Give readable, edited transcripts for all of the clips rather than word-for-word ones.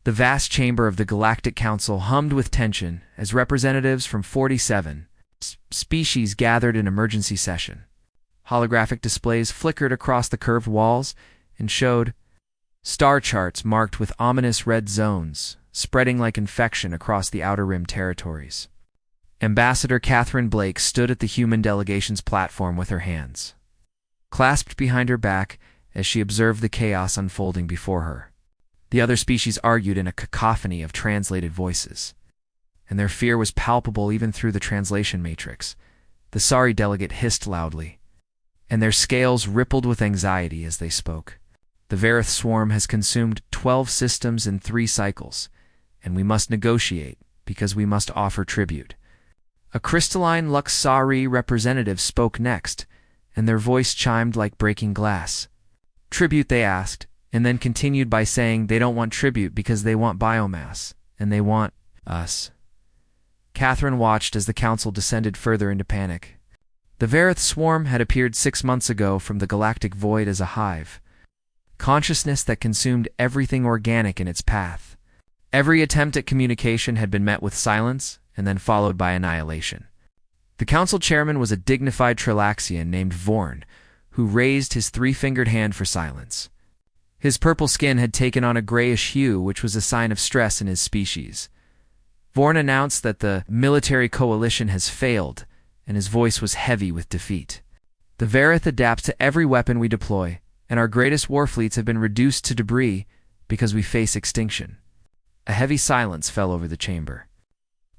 The vast chamber of the Galactic Council hummed with tension as representatives from 47 species gathered in emergency session. Holographic displays flickered across the curved walls and showed star charts marked with ominous red zones, spreading like infection across the Outer Rim territories. Ambassador Catherine Blake stood at the human delegation's platform with her hands clasped behind her back as she observed the chaos unfolding before her. The other species argued in a cacophony of translated voices, and their fear was palpable even through the translation matrix. The sorry delegate hissed loudly, and their scales rippled with anxiety as they spoke. The Varith swarm has consumed 12 systems in 3 cycles, and we must negotiate because we must offer tribute. A crystalline Luxari representative spoke next, and their voice chimed like breaking glass. Tribute, they asked, and then continued by saying they don't want tribute because they want biomass, and they want us. Catherine watched as the council descended further into panic. The Varith swarm had appeared 6 months ago from the galactic void as a hive, consciousness that consumed everything organic in its path. Every attempt at communication had been met with silence and then followed by annihilation. The council chairman was a dignified Trilaxian named Vorn, who raised his 3-fingered hand for silence. His purple skin had taken on a grayish hue, which was a sign of stress in his species. Vorn announced that the military coalition has failed, and his voice was heavy with defeat. The Varith adapts to every weapon we deploy, and our greatest war fleets have been reduced to debris because we face extinction. A heavy silence fell over the chamber.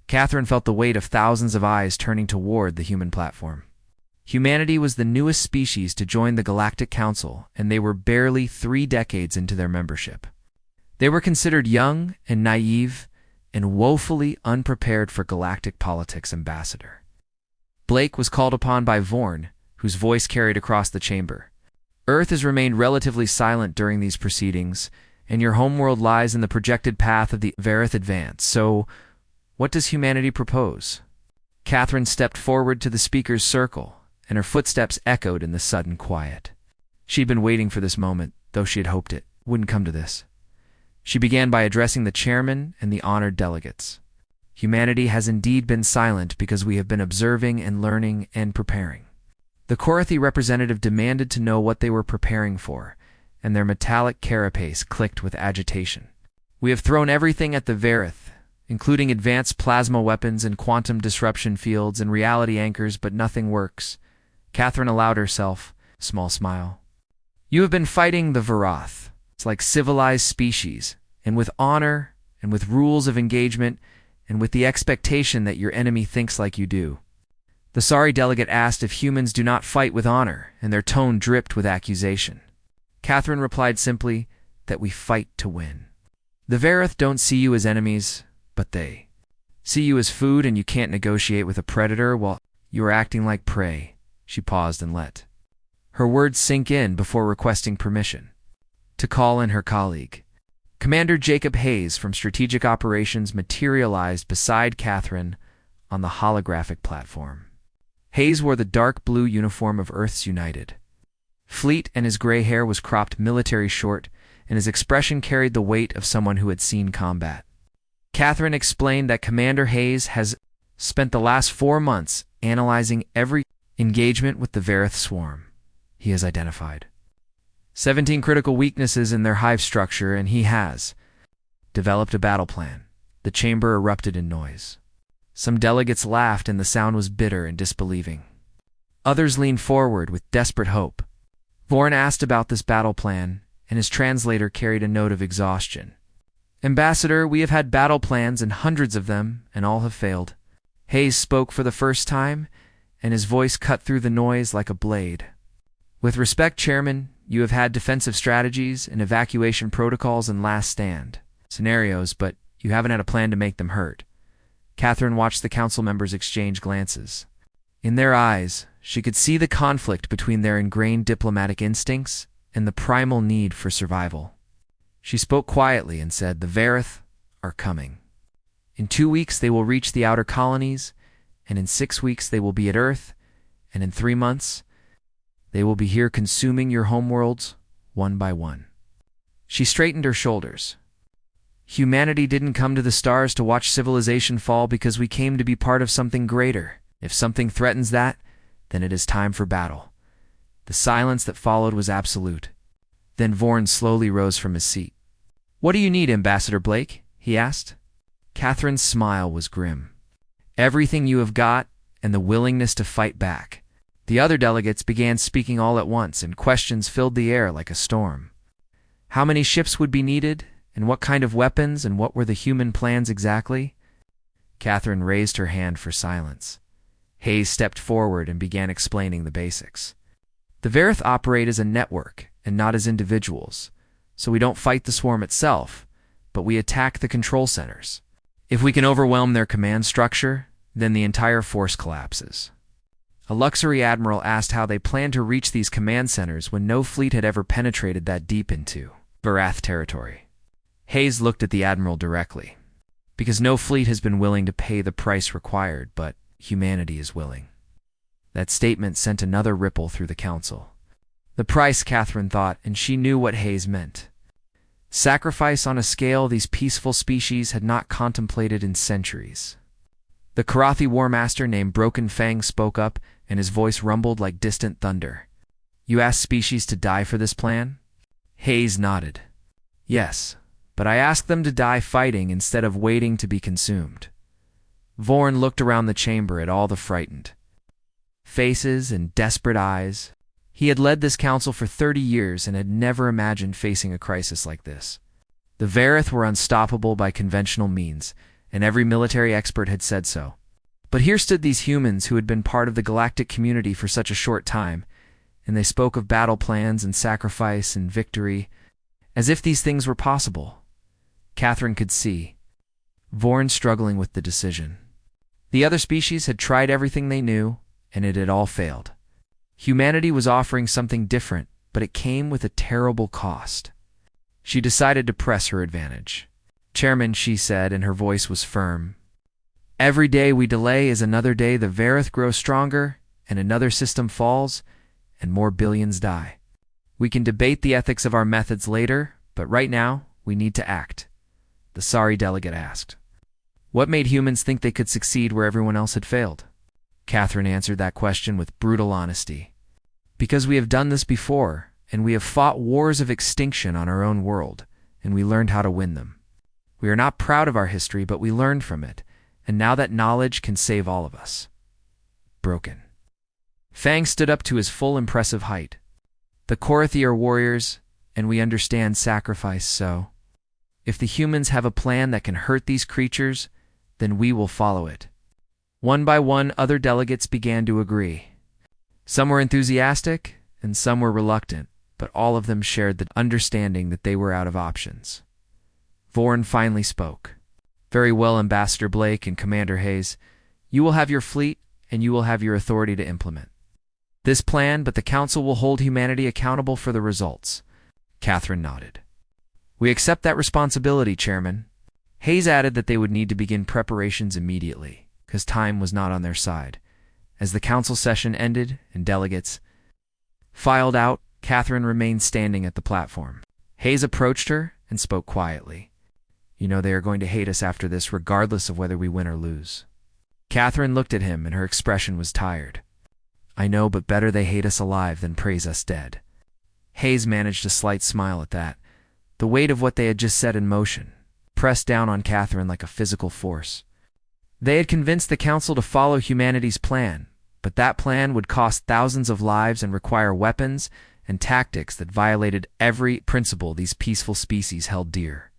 Catherine felt the weight of thousands of eyes turning toward the human platform. Humanity was the newest species to join the Galactic Council, and they were barely 3 decades into their membership. They were considered young and naive and woefully unprepared for galactic politics. Ambassador Blake was called upon by Vorn, whose voice carried across the chamber. Earth has remained relatively silent during these proceedings, and your homeworld lies in the projected path of the Varith advance. So, what does humanity propose? Catherine stepped forward to the speaker's circle, and her footsteps echoed in the sudden quiet. She'd been waiting for this moment, though she had hoped it wouldn't come to this. She began by addressing the chairman and the honored delegates. Humanity has indeed been silent because we have been observing and learning and preparing. The Korathi representative demanded to know what they were preparing for, and their metallic carapace clicked with agitation. We have thrown everything at the Varith, including advanced plasma weapons and quantum disruption fields and reality anchors, but nothing works. Catherine allowed herself a small smile. You have been fighting the Varath. It's like civilized species, and with honor, and with rules of engagement, and with the expectation that your enemy thinks like you do. The sorry delegate asked if humans do not fight with honor, and their tone dripped with accusation. Catherine replied simply that we fight to win. The Varith don't see you as enemies, but they see you as food, and you can't negotiate with a predator while you are acting like prey. She paused and let her words sink in before requesting permission to call in her colleague. Commander Jacob Hayes from Strategic Operations materialized beside Catherine on the holographic platform. Hayes wore the dark blue uniform of Earth's United Fleet, and his gray hair was cropped military short, and his expression carried the weight of someone who had seen combat. Catherine explained that Commander Hayes has spent the last 4 months analyzing every engagement with the Varith swarm. He has identified 17 critical weaknesses in their hive structure, and he has developed a battle plan. The chamber erupted in noise. Some delegates laughed, and the sound was bitter and disbelieving. Others leaned forward with desperate hope. Vorn asked about this battle plan, and his translator carried a note of exhaustion. Ambassador, we have had battle plans and hundreds of them, and all have failed. Hayes spoke for the first time, and his voice cut through the noise like a blade. With respect, Chairman, you have had defensive strategies and evacuation protocols and last stand scenarios, but you haven't had a plan to make them hurt. Catherine watched the council members exchange glances. In their eyes, she could see the conflict between their ingrained diplomatic instincts and the primal need for survival. She spoke quietly and said, "The Varith are coming. In 2 weeks they will reach the outer colonies, and in 6 weeks they will be at Earth, and in 3 months they will be here consuming your homeworlds one by one." She straightened her shoulders. Humanity didn't come to the stars to watch civilization fall because we came to be part of something greater. If something threatens that, then it is time for battle." The silence that followed was absolute. Then Vorn slowly rose from his seat. "What do you need, Ambassador Blake?" he asked. Catherine's smile was grim. "Everything you have got, and the willingness to fight back." The other delegates began speaking all at once, and questions filled the air like a storm. How many ships would be needed, and what kind of weapons, and what were the human plans exactly? Catherine raised her hand for silence. Hayes stepped forward and began explaining the basics. "The Verith operate as a network and not as individuals, so we don't fight the swarm itself, but we attack the control centers. If we can overwhelm their command structure, then the entire force collapses." A Luxury admiral asked how they planned to reach these command centers when no fleet had ever penetrated that deep into Varath territory. Hayes looked at the admiral directly. "Because no fleet has been willing to pay the price required, but humanity is willing." That statement sent another ripple through the council. The price, Catherine thought, and she knew what Hayes meant. Sacrifice on a scale these peaceful species had not contemplated in centuries. The Karathi war master named Broken Fang spoke up, and his voice rumbled like distant thunder. "You asked species to die for this plan?" Hayes nodded. "Yes, but I asked them to die fighting instead of waiting to be consumed." Vorn looked around the chamber at all the frightened faces and desperate eyes. He had led this council for 30 years and had never imagined facing a crisis like this. The Verith were unstoppable by conventional means, and every military expert had said so. But here stood these humans who had been part of the galactic community for such a short time, and they spoke of battle plans and sacrifice and victory, as if these things were possible. Catherine could see Vorn struggling with the decision. The other species had tried everything they knew, and it had all failed. Humanity was offering something different, but it came with a terrible cost. She decided to press her advantage. "Chairman," she said, and her voice was firm, "every day we delay is another day the Verith grows stronger, and another system falls, and more billions die. We can debate the ethics of our methods later, but right now we need to act." The sorry delegate asked, "What made humans think they could succeed where everyone else had failed?" Catherine answered that question with brutal honesty. "Because we have done this before, and we have fought wars of extinction on our own world, and we learned how to win them. We are not proud of our history, but we learned from it, and now that knowledge can save all of us." Broken Fang stood up to his full impressive height. "The Korathi are warriors, and we understand sacrifice, so if the humans have a plan that can hurt these creatures, then we will follow it." One by one, other delegates began to agree. Some were enthusiastic, and some were reluctant, but all of them shared the understanding that they were out of options. Vorn finally spoke. "Very well, Ambassador Blake and Commander Hayes. You will have your fleet, and you will have your authority to implement this plan, but the Council will hold humanity accountable for the results." Catherine nodded. "We accept that responsibility, Chairman." Hayes added that they would need to begin preparations immediately, because time was not on their side. As the council session ended and delegates filed out, Catherine remained standing at the platform. Hayes approached her and spoke quietly. "You know they are going to hate us after this, regardless of whether we win or lose." Catherine looked at him, and her expression was tired. "I know, but better they hate us alive than praise us dead." Hayes managed a slight smile at that. The weight of what they had just set in motion pressed down on Catherine like a physical force. They had convinced the council to follow humanity's plan, but that plan would cost thousands of lives and require weapons and tactics that violated every principle these peaceful species held dear.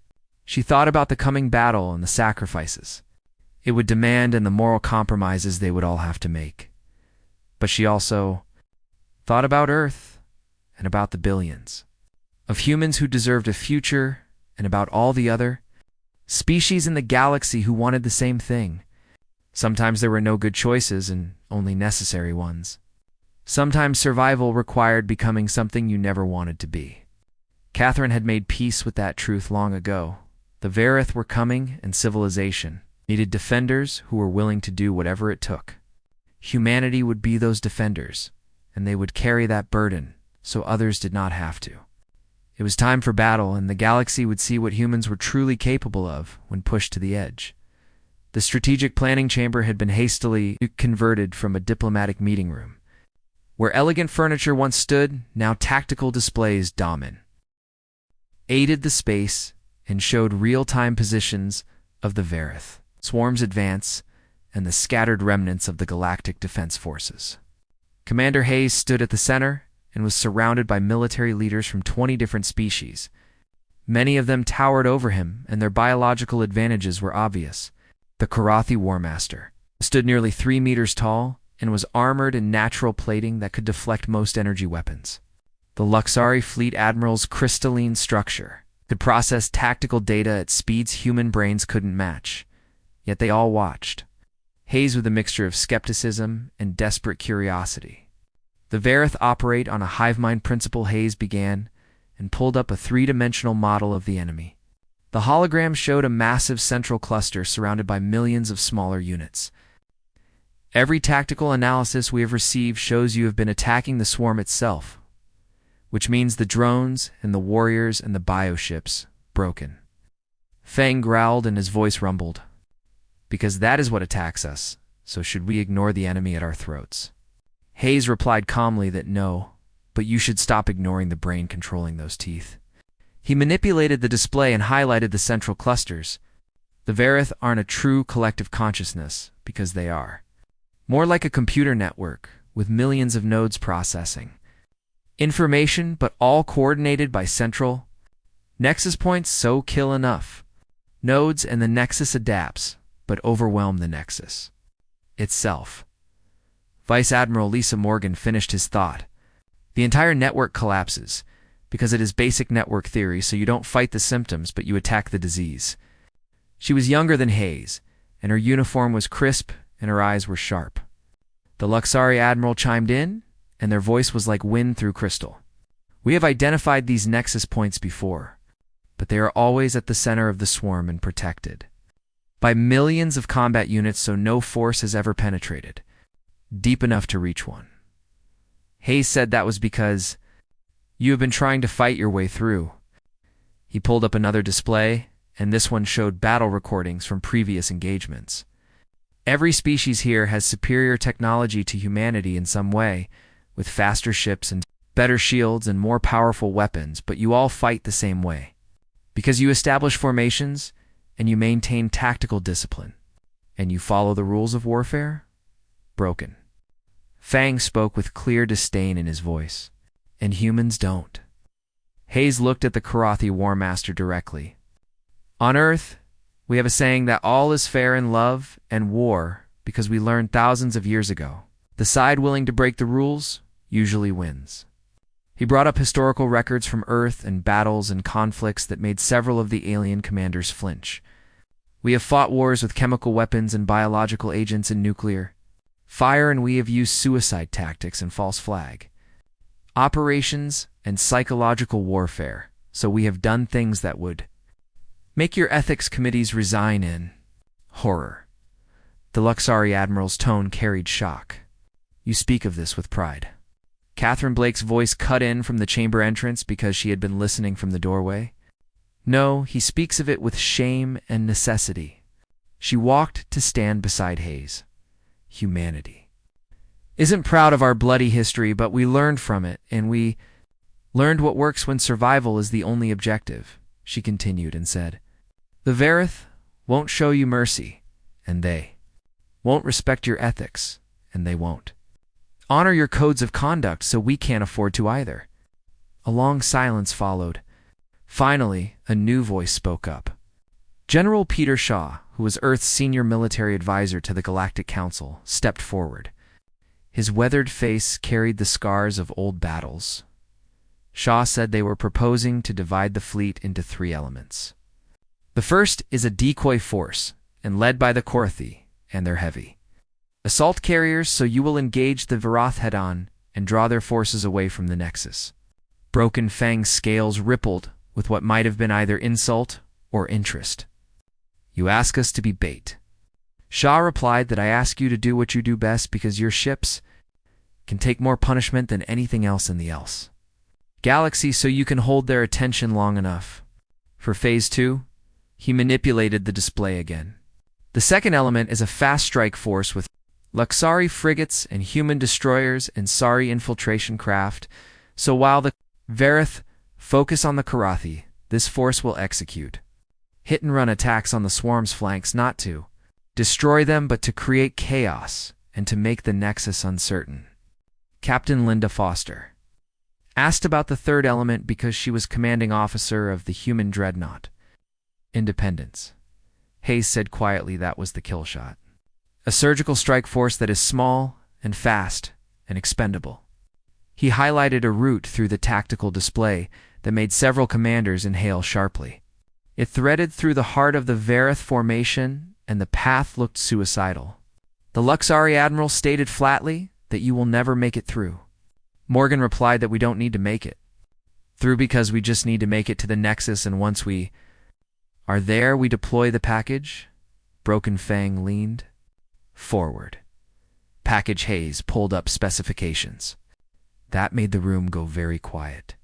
She thought about the coming battle and the sacrifices it would demand and the moral compromises they would all have to make. But she also thought about Earth and about the billions of humans who deserved a future and about all the other species in the galaxy who wanted the same thing. Sometimes there were no good choices and only necessary ones. Sometimes survival required becoming something you never wanted to be. Catherine had made peace with that truth long ago. The Verith were coming, and civilization needed defenders who were willing to do whatever it took. Humanity would be those defenders, and they would carry that burden so others did not have to. It It was time for battle, and the galaxy would see what humans were truly capable of when pushed to the edge. The strategic planning chamber had been hastily converted from a diplomatic meeting room. Where elegant furniture once stood, now tactical displays dominated the space and showed real-time positions of the Varith, swarm's advance, and the scattered remnants of the Galactic Defense Forces. Commander Hayes stood at the center and was surrounded by military leaders from 20 different species. Many of them towered over him, and their biological advantages were obvious. The Karathi War Master stood nearly 3 meters tall and was armored in natural plating that could deflect most energy weapons. The Luxari Fleet Admiral's crystalline structure could process tactical data at speeds human brains couldn't match. Yet they all watched, Hayes with a mixture of skepticism and desperate curiosity. The Varith operate on a hive mind principle. Hayes began and pulled up a 3-dimensional model of the enemy. The hologram showed a massive central cluster surrounded by millions of smaller units. Every tactical analysis we have received shows you have been attacking the swarm itself, which means the drones and the warriors and the bioships broken. Fang growled and his voice rumbled. Because that is what attacks us, so should we ignore the enemy at our throats? Hayes replied calmly that no, but you should stop ignoring the brain controlling those teeth. He manipulated the display and highlighted the central clusters. The Varith aren't a true collective consciousness, because they are more like a computer network with millions of nodes processing information, but all coordinated by central nexus points. So kill enough nodes and the nexus adapts, but overwhelm the nexus itself. Vice Admiral Lisa Morgan finished his thought. The entire network collapses because it is basic network theory, so you don't fight the symptoms, but you attack the disease. She was younger than Hayes, and her uniform was crisp and her eyes were sharp. The Luxari Admiral chimed in, and their voice was like wind through crystal. We have identified these nexus points before, but they are always at the center of the swarm and protected by millions of combat units, so no force has ever penetrated deep enough to reach one. Hayes said that was because you have been trying to fight your way through. He pulled up another display, and this one showed battle recordings from previous engagements. Every species here has superior technology to humanity in some way, with faster ships and better shields and more powerful weapons, but you all fight the same way. Because you establish formations, and you maintain tactical discipline, and you follow the rules of warfare? Broken. Fang spoke with clear disdain in his voice. And humans don't. Hayes looked at the Karathi War Master directly. On Earth, we have a saying that all is fair in love and war because we learned thousands of years ago. The side willing to break the rules usually wins. He brought up historical records from Earth and battles and conflicts that made several of the alien commanders flinch. We have fought wars with chemical weapons and biological agents and nuclear fire, and we have used suicide tactics and false flag operations and psychological warfare, so we have done things that would make your ethics committees resign in horror. The Luxari Admiral's tone carried shock. You speak of this with pride. Catherine Blake's voice cut in from the chamber entrance because she had been listening from the doorway. No, he speaks of it with shame and necessity. She walked to stand beside Hayes. Humanity isn't proud of our bloody history, but we learned from it, and we learned what works when survival is the only objective, she continued and said. The Varith won't show you mercy, and they won't respect your ethics, and they won't honor your codes of conduct, so we can't afford to either. A long silence followed. Finally, a new voice spoke up. General Peter Shaw, who was Earth's senior military advisor to the Galactic Council, stepped forward. His weathered face carried the scars of old battles. Shaw said they were proposing to divide the fleet into 3 elements. The first is a decoy force, and led by the Karathi, and they're heavy assault carriers, so you will engage the Varath head-on and draw their forces away from the Nexus. Broken Fang's scales rippled with what might have been either insult or interest. You ask us to be bait. Shaw replied that I ask you to do what you do best because your ships can take more punishment than anything else in the else. galaxy so you can hold their attention long enough. For Phase 2, he manipulated the display again. The second element is a fast strike force with Luxari frigates and human destroyers and Sari infiltration craft, so while the Varith focus on the Karathi, this force will execute hit-and-run attacks on the swarm's flanks, not to destroy them but to create chaos and to make the nexus uncertain. Captain Linda Foster asked about the third element because she was commanding officer of the human dreadnought Independence. Hayes said quietly that was the kill shot. A surgical strike force that is small and fast and expendable. He highlighted a route through the tactical display that made several commanders inhale sharply. It threaded through the heart of the Varith formation, and the path looked suicidal. The Luxari admiral stated flatly that you will never make it through. Morgan replied that we don't need to make it through because we just need to make it to the Nexus, and once we are there, we deploy the package. Broken Fang leaned forward. Package. Hayes pulled up specifications. That made the room go very quiet.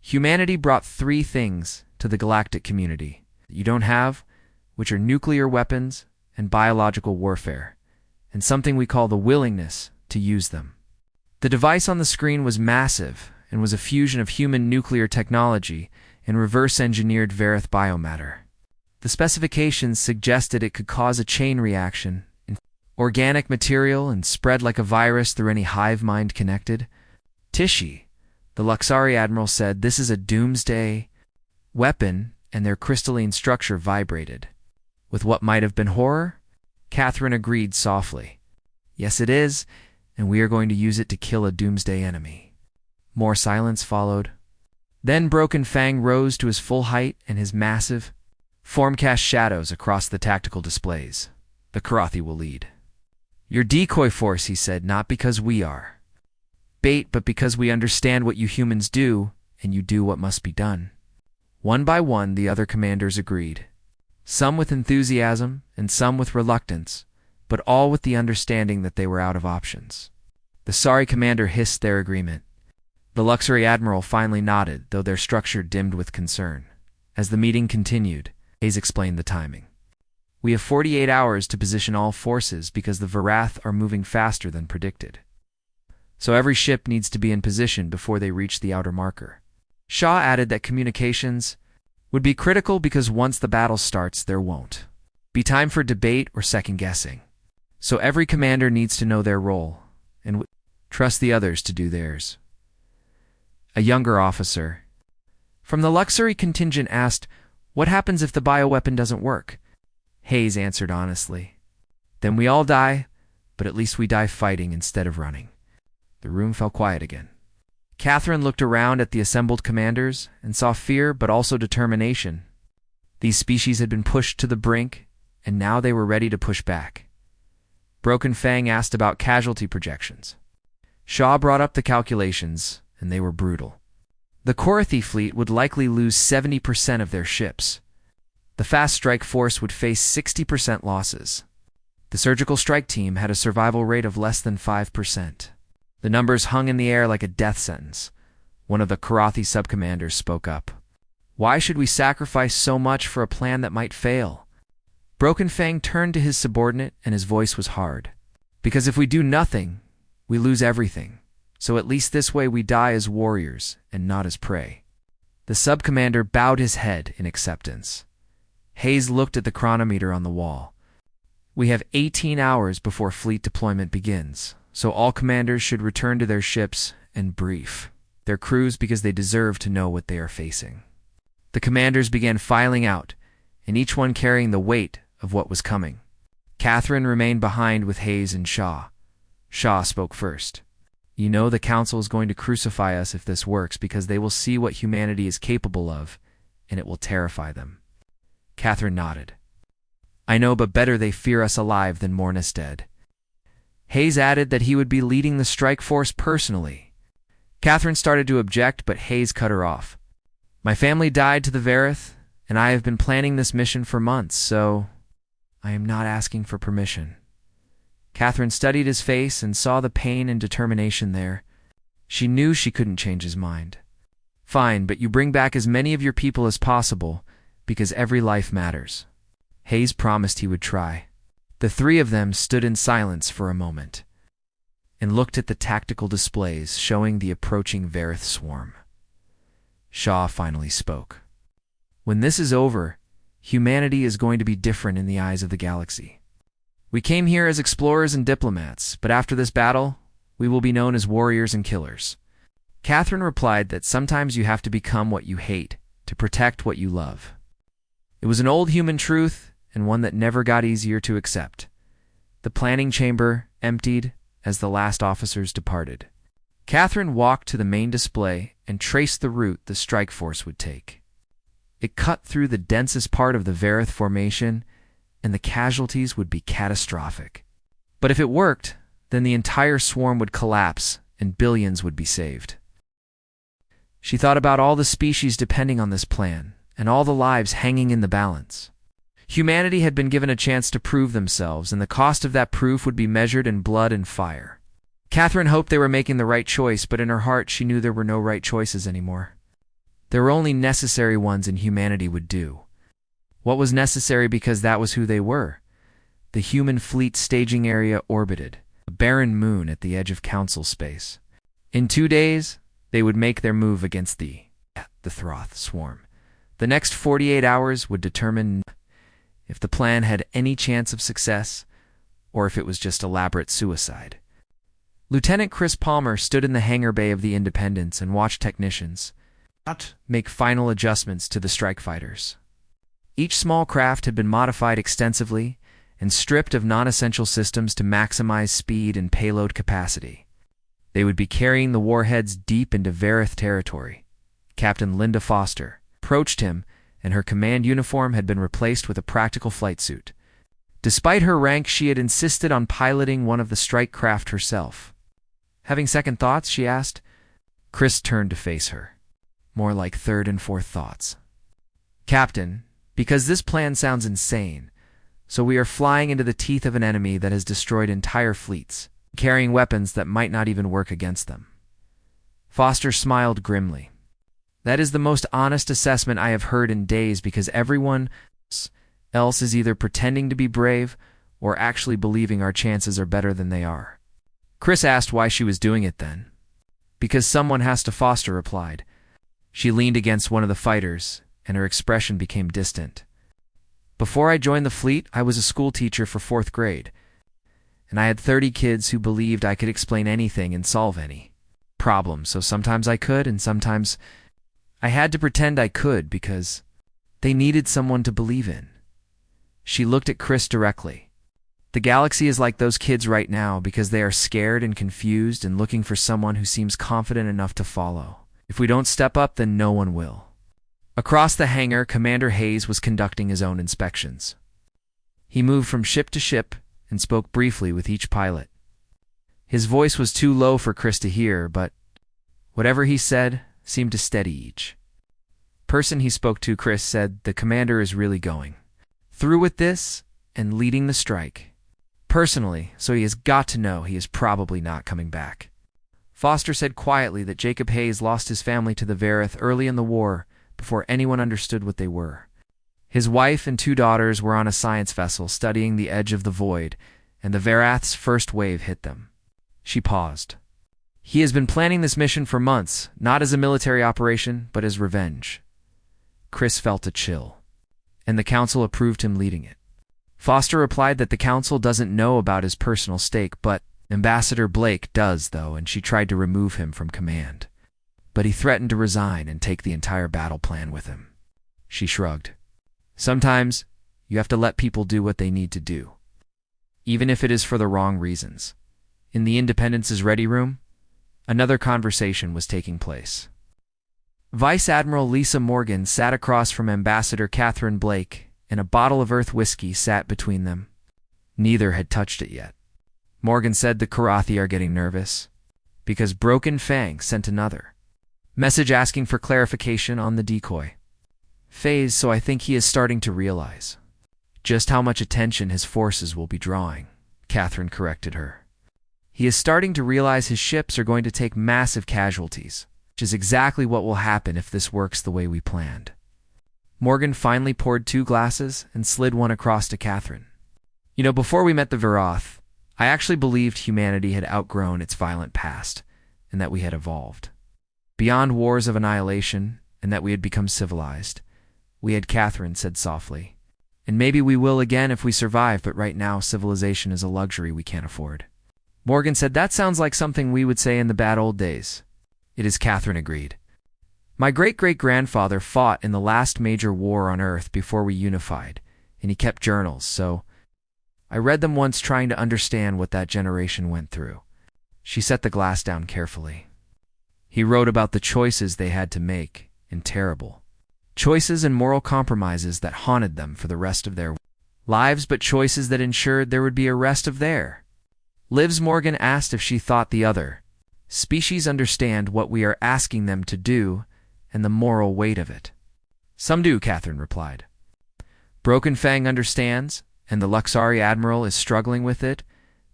Humanity brought 3 things to the galactic community that you don't have, which are nuclear weapons and biological warfare, and something we call the willingness to use them. The device on the screen was massive and was a fusion of human nuclear technology and reverse-engineered Varith biomatter. The specifications suggested it could cause a chain reaction in organic material and spread like a virus through any hive mind connected. Tishi, the Luxari admiral, said this is a doomsday weapon, and their crystalline structure vibrated. With what might have been horror, Catherine agreed softly. Yes, it is, and we are going to use it to kill a doomsday enemy. More silence followed. Then Broken Fang rose to his full height, and his massive form cast shadows across the tactical displays. The Karathi will lead. Your decoy force, he said, not because we are bait, but because we understand what you humans do, and you do what must be done. One by one, the other commanders agreed. Some with enthusiasm, and some with reluctance, but all with the understanding that they were out of options. The Sari commander hissed their agreement. The Luxury admiral finally nodded, though their structure dimmed with concern. As the meeting continued, Hayes explained the timing. We have 48 hours to position all forces because the Varath are moving faster than predicted. So every ship needs to be in position before they reach the outer marker. Shaw added that communications would be critical because once the battle starts, there won't be time for debate or second-guessing. So every commander needs to know their role and trust the others to do theirs. A younger officer from the Luxury contingent asked, "What happens if the bioweapon doesn't work?" Hayes answered honestly, "Then we all die, but at least we die fighting instead of running." The room fell quiet again. Catherine looked around at the assembled commanders and saw fear but also determination. These species had been pushed to the brink, and now they were ready to push back. Broken Fang asked about casualty projections. Shaw brought up the calculations, and they were brutal. The Korathi fleet would likely lose 70% of their ships. The fast strike force would face 60% losses. The surgical strike team had a survival rate of less than 5%. The numbers hung in the air like a death sentence. One of the Karathi subcommanders spoke up. Why should we sacrifice so much for a plan that might fail? Broken Fang turned to his subordinate, and his voice was hard. Because if we do nothing, we lose everything. So at least this way we die as warriors and not as prey. The sub-commander bowed his head in acceptance. Hayes looked at the chronometer on the wall. We have 18 hours before fleet deployment begins, so all commanders should return to their ships and brief their crews because they deserve to know what they are facing. The commanders began filing out, and each one carrying the weight of what was coming. Catherine remained behind with Hayes and Shaw. Shaw spoke first. You know the Council is going to crucify us if this works because they will see what humanity is capable of, and it will terrify them. Catherine nodded. I know, but better they fear us alive than mourn us dead. Hayes added that he would be leading the strike force personally. Catherine started to object, but Hayes cut her off. My family died to the Varith, and I have been planning this mission for months, so I am not asking for permission. Catherine studied his face and saw the pain and determination there. She knew she couldn't change his mind. Fine, but you bring back as many of your people as possible, because every life matters. Hayes promised he would try. The three of them stood in silence for a moment and looked at the tactical displays showing the approaching Verith swarm. Shaw finally spoke. When this is over, humanity is going to be different in the eyes of the galaxy. We came here as explorers and diplomats, but after this battle, we will be known as warriors and killers. Catherine replied that sometimes you have to become what you hate to protect what you love. It was an old human truth, and one that never got easier to accept. The planning chamber emptied as the last officers departed. Catherine walked to the main display and traced the route the strike force would take. It cut through the densest part of the Verith formation, and the casualties would be catastrophic. But if it worked, then the entire swarm would collapse and billions would be saved. She thought about all the species depending on this plan, and all the lives hanging in the balance. Humanity had been given a chance to prove themselves, and the cost of that proof would be measured in blood and fire. Catherine hoped they were making the right choice, but in her heart she knew there were no right choices anymore. There were only necessary ones, and humanity would do what was necessary because that was who they were. The human fleet staging area orbited, a barren moon at the edge of Council space. In 2 days, they would make their move against the Throth swarm. The next 48 hours would determine if the plan had any chance of success, or if it was just elaborate suicide. Lieutenant Chris Palmer stood in the hangar bay of the Independence and watched technicians make final adjustments to the strike fighters. Each small craft had been modified extensively and stripped of non-essential systems to maximize speed and payload capacity. They would be carrying the warheads deep into Verith territory. Captain Linda Foster approached him, and her command uniform had been replaced with a practical flight suit. Despite her rank, she had insisted on piloting one of the strike craft herself. Having second thoughts, she asked. Chris turned to face her. More like third and fourth thoughts. Captain, because this plan sounds insane, so we are flying into the teeth of an enemy that has destroyed entire fleets, carrying weapons that might not even work against them. Foster smiled grimly. That is the most honest assessment I have heard in days, because everyone else is either pretending to be brave or actually believing our chances are better than they are. Chris asked why she was doing it then. Because someone has to, Foster replied. She leaned against one of the fighters, and her expression became distant. Before I joined the fleet, I was a school teacher for 4th grade, and I had 30 kids who believed I could explain anything and solve any problem, so sometimes I could, and sometimes I had to pretend I could because they needed someone to believe in. She looked at Chris directly. The galaxy is like those kids right now because they are scared and confused and looking for someone who seems confident enough to follow. If we don't step up, then no one will. Across the hangar, Commander Hayes was conducting his own inspections. He moved from ship to ship and spoke briefly with each pilot. His voice was too low for Chris to hear, but whatever he said seemed to steady each person he spoke to. Chris said, the commander is really going through with this and leading the strike personally, so he has got to know he is probably not coming back. Foster said quietly that Jacob Hayes lost his family to the Verith early in the war before anyone understood what they were. His wife and 2 daughters were on a science vessel studying the edge of the void, and the Verath's first wave hit them. She paused. He has been planning this mission for months, not as a military operation, but as revenge. Chris felt a chill, and the council approved him leading it. Foster replied that the council doesn't know about his personal stake, but Ambassador Blake does, though, and she tried to remove him from command. But he threatened to resign and take the entire battle plan with him. She shrugged. Sometimes you have to let people do what they need to do, even if it is for the wrong reasons. In the Independence's ready room, another conversation was taking place. Vice Admiral Lisa Morgan sat across from Ambassador Catherine Blake, and a bottle of Earth whiskey sat between them. Neither had touched it yet. Morgan said the Karathi are getting nervous, because Broken Fang sent another message asking for clarification on the decoy phase, so I think he is starting to realize just how much attention his forces will be drawing, Catherine corrected her. He is starting to realize his ships are going to take massive casualties. which is exactly what will happen if this works the way we planned. Morgan finally poured 2 glasses and slid one across to Catherine. You know, before we met the Veroth, I actually believed humanity had outgrown its violent past, and that we had evolved. Beyond wars of annihilation, and that we had become civilized. We had, Catherine said softly. And maybe we will again if we survive, but right now civilization is a luxury we can't afford. Morgan said, that sounds like something we would say in the bad old days. It is, Catherine agreed. My great-great-grandfather fought in the last major war on Earth before we unified, and he kept journals, so I read them once trying to understand what that generation went through. She set the glass down carefully. He wrote about the choices they had to make, and terrible choices and moral compromises that haunted them for the rest of their lives, but choices that ensured there would be a rest of their lives. Morgan asked if she thought the other species understand what we are asking them to do and the moral weight of it. Some do, Catherine replied. Broken Fang understands, and the Luxari Admiral is struggling with it,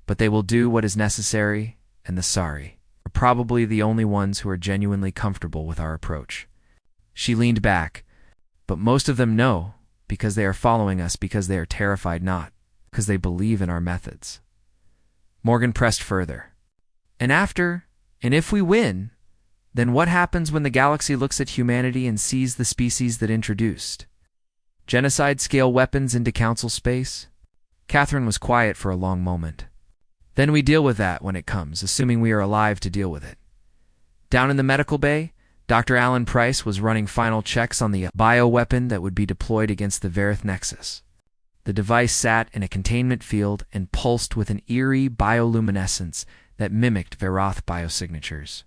but they will do what is necessary, and the Sari are probably the only ones who are genuinely comfortable with our approach. She leaned back, but most of them know, because they are following us, because they are terrified, not because they believe in our methods. Morgan pressed further. And if we win, then what happens when the galaxy looks at humanity and sees the species that introduced genocide-scale weapons into council space? Catherine was quiet for a long moment. Then we deal with that when it comes, assuming we are alive to deal with it. Down in the medical bay, Dr. Alan Price was running final checks on the bioweapon that would be deployed against the Verith Nexus. The device sat in a containment field and pulsed with an eerie bioluminescence that mimicked Veroth biosignatures.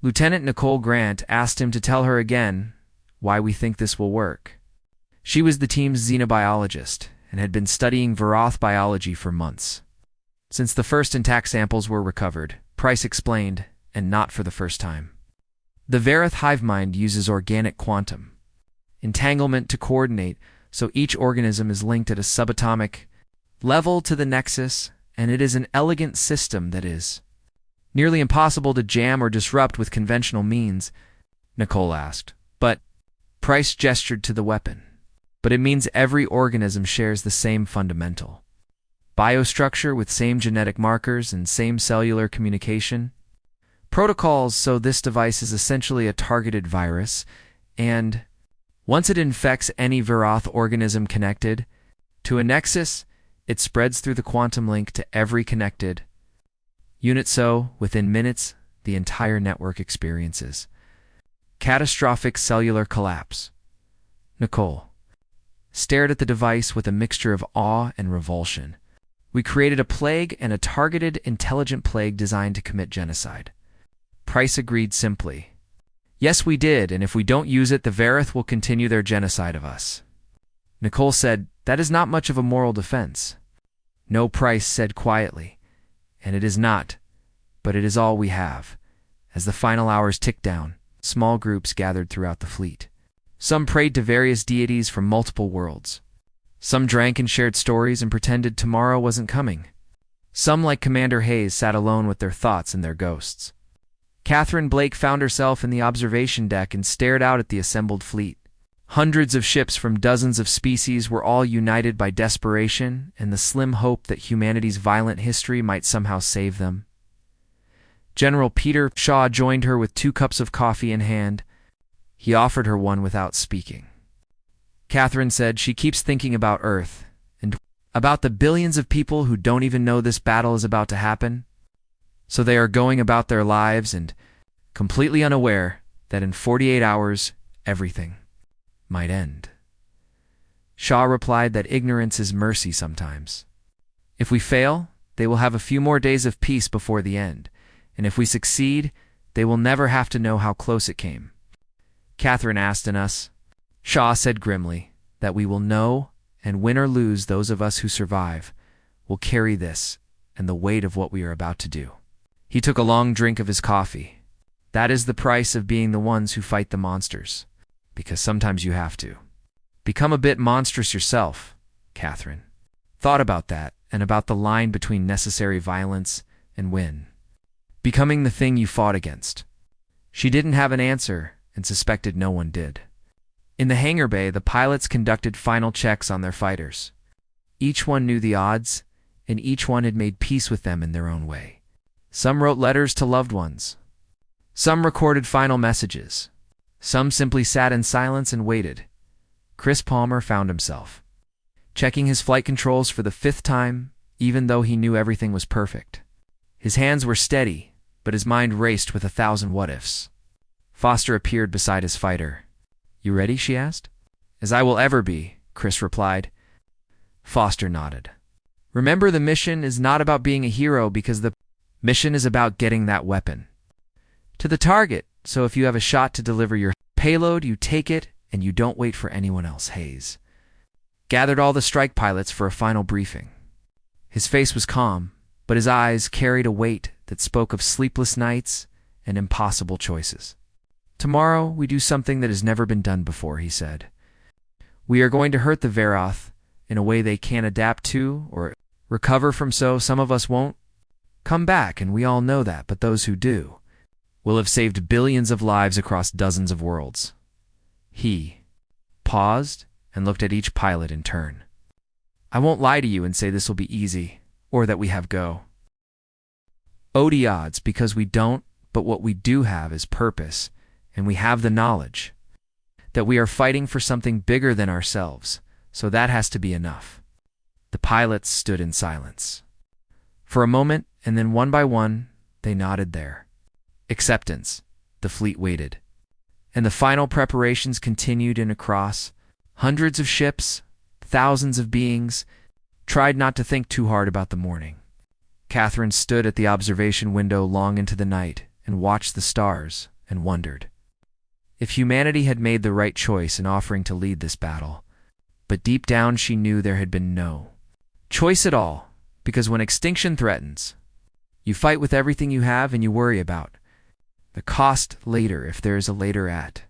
Lieutenant Nicole Grant asked him to tell her again why we think this will work. She was the team's xenobiologist and had been studying Veroth biology for months. Since the first intact samples were recovered, Price explained, and not for the first time. The Verith hive mind uses organic quantum entanglement to coordinate, so each organism is linked at a subatomic level to the Nexus, and it is an elegant system that is nearly impossible to jam or disrupt with conventional means, Nicole asked. But Price gestured to the weapon. But it means every organism shares the same fundamental biostructure with same genetic markers and same cellular communication protocols, so this device is essentially a targeted virus, and once it infects any Veroth organism connected to a nexus, it spreads through the quantum link to every connected unit, so within minutes, the entire network experiences catastrophic cellular collapse. Nicole stared at the device with a mixture of awe and revulsion. We created a plague, and a targeted, intelligent plague designed to commit genocide. Price agreed simply. Yes, we did, and if we don't use it, the Verith will continue their genocide of us. Nicole said, that is not much of a moral defense. No, Price said quietly. And it is not, but it is all we have. As the final hours ticked down, small groups gathered throughout the fleet. Some prayed to various deities from multiple worlds. Some drank and shared stories and pretended tomorrow wasn't coming. Some, like Commander Hayes, sat alone with their thoughts and their ghosts. Catherine Blake found herself in the observation deck and stared out at the assembled fleet. Hundreds of ships from dozens of species were all united by desperation and the slim hope that humanity's violent history might somehow save them. General Peter Shaw joined her with 2 cups of coffee in hand. He offered her one without speaking. Catherine said she keeps thinking about Earth and about the billions of people who don't even know this battle is about to happen. So they are going about their lives and completely unaware that in 48 hours, everything might end. Shaw replied that ignorance is mercy sometimes. If we fail, they will have a few more days of peace before the end, and if we succeed, they will never have to know how close it came. Catherine asked in us. Shaw said grimly that we will know, and win or lose, those of us who survive will carry this and the weight of what we are about to do. He took a long drink of his coffee. That is the price of being the ones who fight the monsters, because sometimes you have to become a bit monstrous yourself. Catherine thought about that and about the line between necessary violence and win. Becoming the thing you fought against. She didn't have an answer and suspected no one did. In the hangar bay, the pilots conducted final checks on their fighters. Each one knew the odds, and each one had made peace with them in their own way. Some wrote letters to loved ones. Some recorded final messages. Some simply sat in silence and waited. Chris Palmer found himself checking his flight controls for the 5th time, even though he knew everything was perfect. His hands were steady, but his mind raced with 1,000 what-ifs. Foster appeared beside his fighter. "You ready?" she asked. "As I will ever be," Chris replied. Foster nodded. "Remember, the mission is not about being a hero, because the mission is about getting that weapon to the target. So if you have a shot to deliver your payload, you take it, and you don't wait for anyone else." Hayes gathered all the strike pilots for a final briefing. His face was calm, but his eyes carried a weight that spoke of sleepless nights and impossible choices. "Tomorrow, we do something that has never been done before," he said. "We are going to hurt the Veroth in a way they can't adapt to or recover from, so some of us won't come back, and we all know that, but those who do will have saved billions of lives across dozens of worlds." He paused and looked at each pilot in turn. "I won't lie to you and say this will be easy, or that we have go odds, because we don't, but what we do have is purpose, and we have the knowledge that we are fighting for something bigger than ourselves, so that has to be enough." The pilots stood in silence for a moment, and then one by one, they nodded their acceptance. The fleet waited, and the final preparations continued in across. Hundreds of ships, thousands of beings, tried not to think too hard about the morning. Catherine stood at the observation window long into the night and watched the stars and wondered if humanity had made the right choice in offering to lead this battle. But deep down she knew there had been no choice at all, because when extinction threatens, you fight with everything you have and you worry about the cost later, if there is a later at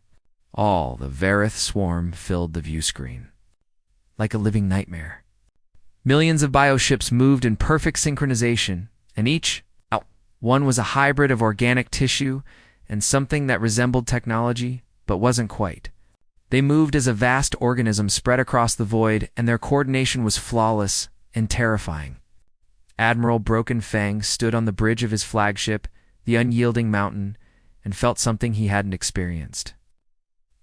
all. The Veroth swarm filled the view screen like a living nightmare. Millions of bioships moved in perfect synchronization, and each one was a hybrid of organic tissue and something that resembled technology, but wasn't quite. They moved as a vast organism spread across the void, and their coordination was flawless and terrifying. Admiral Broken Fang stood on the bridge of his flagship, the Unyielding Mountain, and felt something he hadn't experienced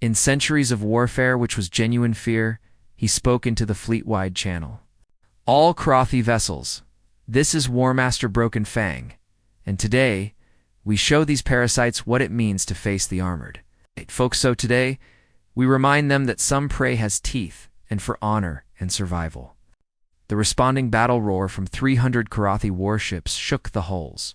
in centuries of warfare, which was genuine fear. He spoke into the fleet-wide channel. "All Crothy vessels, this is War Master Broken Fang, and today we show these parasites what it means to face the armored folks. So today we remind them that some prey has teeth, and for honor and survival." The responding battle roar from 300 Karathi warships shook the hulls.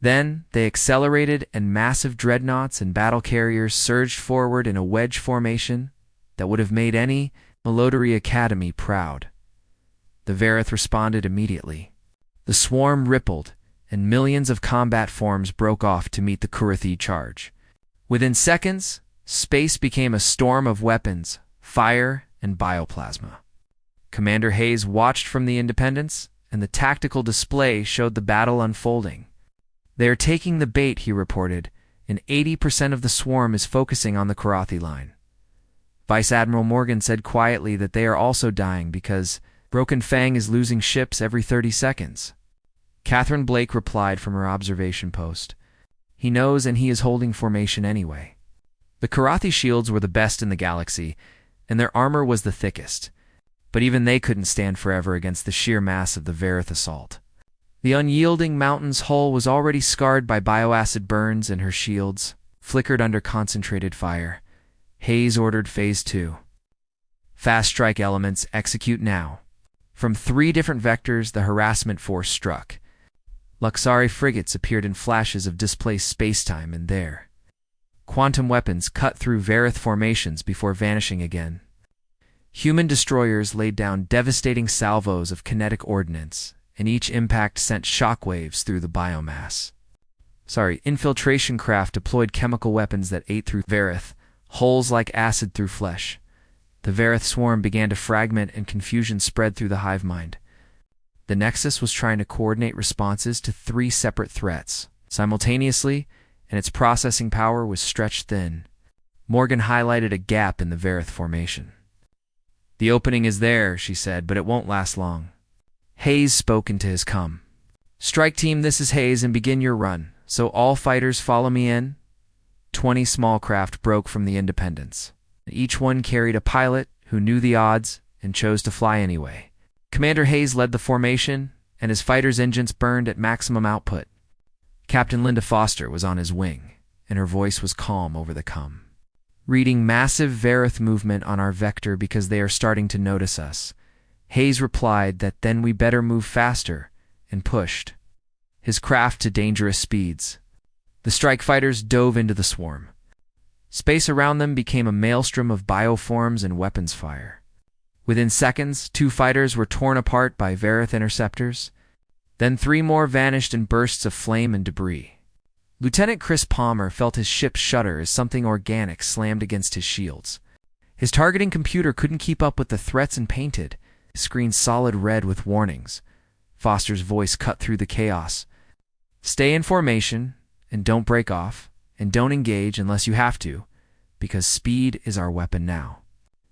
Then they accelerated, and massive dreadnoughts and battle carriers surged forward in a wedge formation that would have made any Military Academy proud. The Veroth responded immediately. The swarm rippled, and millions of combat forms broke off to meet the Karathi charge. Within seconds, space became a storm of weapons, fire, and bioplasma. Commander Hayes watched from the Independence, and the tactical display showed the battle unfolding. "They are taking the bait," he reported, "and 80% of the swarm is focusing on the Karathi line." Vice Admiral Morgan said quietly that they are also dying because Broken Fang is losing ships every 30 seconds. Catherine Blake replied from her observation post, "He knows, and he is holding formation anyway." The Karathi shields were the best in the galaxy, and their armor was the thickest, but even they couldn't stand forever against the sheer mass of the Veroth assault. The Unyielding Mountain's hull was already scarred by bioacid burns, and her shields flickered under concentrated fire. Hayes ordered Phase 2. "Fast strike elements, execute now." From 3 different vectors, the harassment force struck. Luxari frigates appeared in flashes of displaced spacetime, and their quantum weapons cut through Veroth formations before vanishing again. Human destroyers laid down devastating salvos of kinetic ordnance, and each impact sent shockwaves through the biomass. Infiltration craft deployed chemical weapons that ate through Veroth, hulls like acid through flesh. The Veroth swarm began to fragment, and confusion spread through the hive mind. The Nexus was trying to coordinate responses to 3 separate threats simultaneously, and its processing power was stretched thin. Morgan highlighted a gap in the Vareth formation. "The opening is there," she said, "but it won't last long." Hayes spoke into his com. "Strike team, this is Hayes, and begin your run. So all fighters follow me in." 20 small craft broke from the Independence. Each one carried a pilot who knew the odds and chose to fly anyway. Commander Hayes led the formation, and his fighters' engines burned at maximum output. Captain Linda Foster was on his wing, and her voice was calm over the com. "Reading massive Vareth movement on our vector because they are starting to notice us." Hayes replied that then we better move faster, and pushed his craft to dangerous speeds. The strike fighters dove into the swarm. Space around them became a maelstrom of bioforms and weapons fire. Within seconds, 2 fighters were torn apart by Vareth interceptors. Then 3 more vanished in bursts of flame and debris. Lieutenant Chris Palmer felt his ship shudder as something organic slammed against his shields. His targeting computer couldn't keep up with the threats and painted, his screen solid red with warnings. Foster's voice cut through the chaos. "Stay in formation, and don't break off, and don't engage unless you have to, because speed is our weapon now."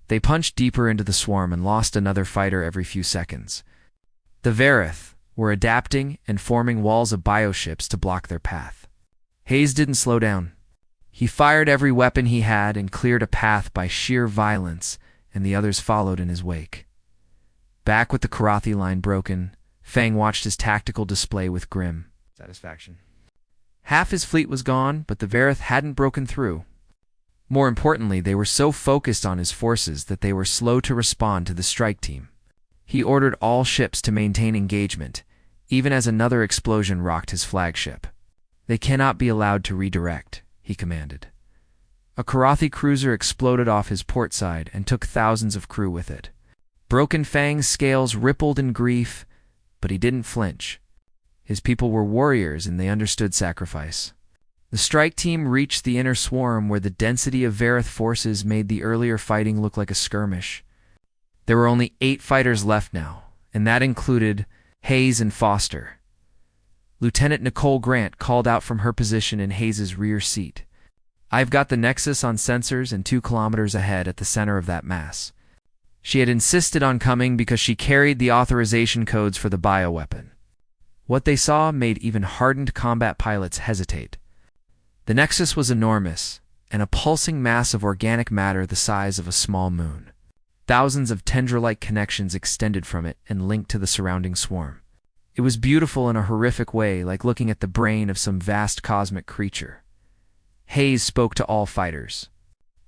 They punched deeper into the swarm and lost another fighter every few seconds. The Vareth were adapting and forming walls of bioships to block their path. Hayes didn't slow down. He fired every weapon he had and cleared a path by sheer violence, and the others followed in his wake. Back with the Karathi line broken, Fang watched his tactical display with grim satisfaction. Half his fleet was gone, but the Vareth hadn't broken through. More importantly, they were so focused on his forces that they were slow to respond to the strike team. He ordered all ships to maintain engagement, even as another explosion rocked his flagship. "They cannot be allowed to redirect," he commanded. A Karathi cruiser exploded off his port side and took thousands of crew with it. Broken Fang's scales rippled in grief, but he didn't flinch. His people were warriors and they understood sacrifice. The strike team reached the inner swarm where the density of Vareth forces made the earlier fighting look like a skirmish. There were only 8 fighters left now, and that included Hayes and Foster. Lieutenant Nicole Grant called out from her position in Hayes's rear seat. "I've got the Nexus on sensors and 2 kilometers ahead at the center of that mass." She had insisted on coming because she carried the authorization codes for the bioweapon. What they saw made even hardened combat pilots hesitate. The Nexus was enormous, and a pulsing mass of organic matter the size of a small moon. Thousands of tendril-like connections extended from it and linked to the surrounding swarm. It was beautiful in a horrific way, like looking at the brain of some vast cosmic creature. Hayes spoke to all fighters.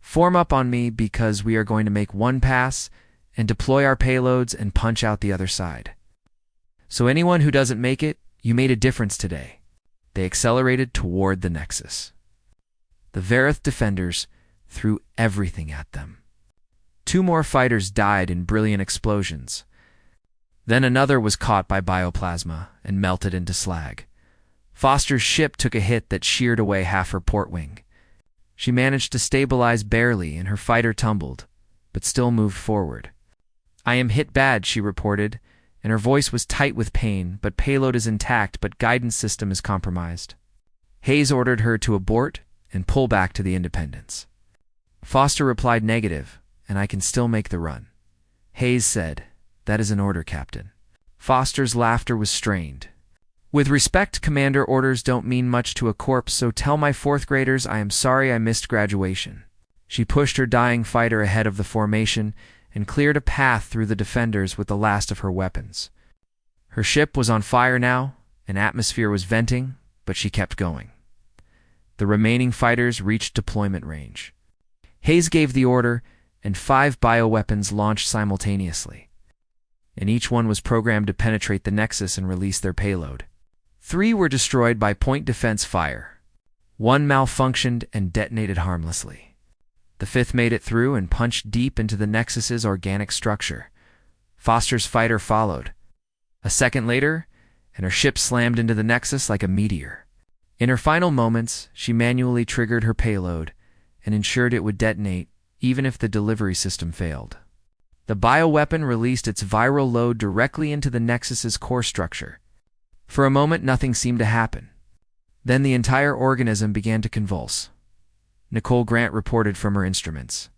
"Form up on me because we are going to make one pass and deploy our payloads and punch out the other side. So anyone who doesn't make it, you made a difference today." They accelerated toward the Nexus. The Vareth defenders threw everything at them. 2 more fighters died in brilliant explosions. Then another was caught by bioplasma and melted into slag. Foster's ship took a hit that sheared away half her port wing. She managed to stabilize barely and her fighter tumbled, but still moved forward. "I am hit bad," she reported, and her voice was tight with pain, "but payload is intact, but guidance system is compromised." Hayes ordered her to abort and pull back to the Independence. Foster replied negative, "and I can still make the run." Hayes said, "That is an order, Captain." Foster's laughter was strained. "With respect, Commander, orders don't mean much to a corpse, so tell my 4th graders I am sorry I missed graduation." She pushed her dying fighter ahead of the formation and cleared a path through the defenders with the last of her weapons. Her ship was on fire now, and atmosphere was venting, but she kept going. The remaining fighters reached deployment range. Hayes gave the order, and 5 bioweapons launched simultaneously, and each one was programmed to penetrate the Nexus and release their payload. 3 were destroyed by point defense fire. 1 malfunctioned and detonated harmlessly. The 5th made it through and punched deep into the Nexus's organic structure. Foster's fighter followed. A second later, and her ship slammed into the Nexus like a meteor. In her final moments, she manually triggered her payload and ensured it would detonate even if the delivery system failed. The bioweapon released its viral load directly into the Nexus's core structure. For a moment, nothing seemed to happen. Then the entire organism began to convulse. Nicole Grant reported from her instruments.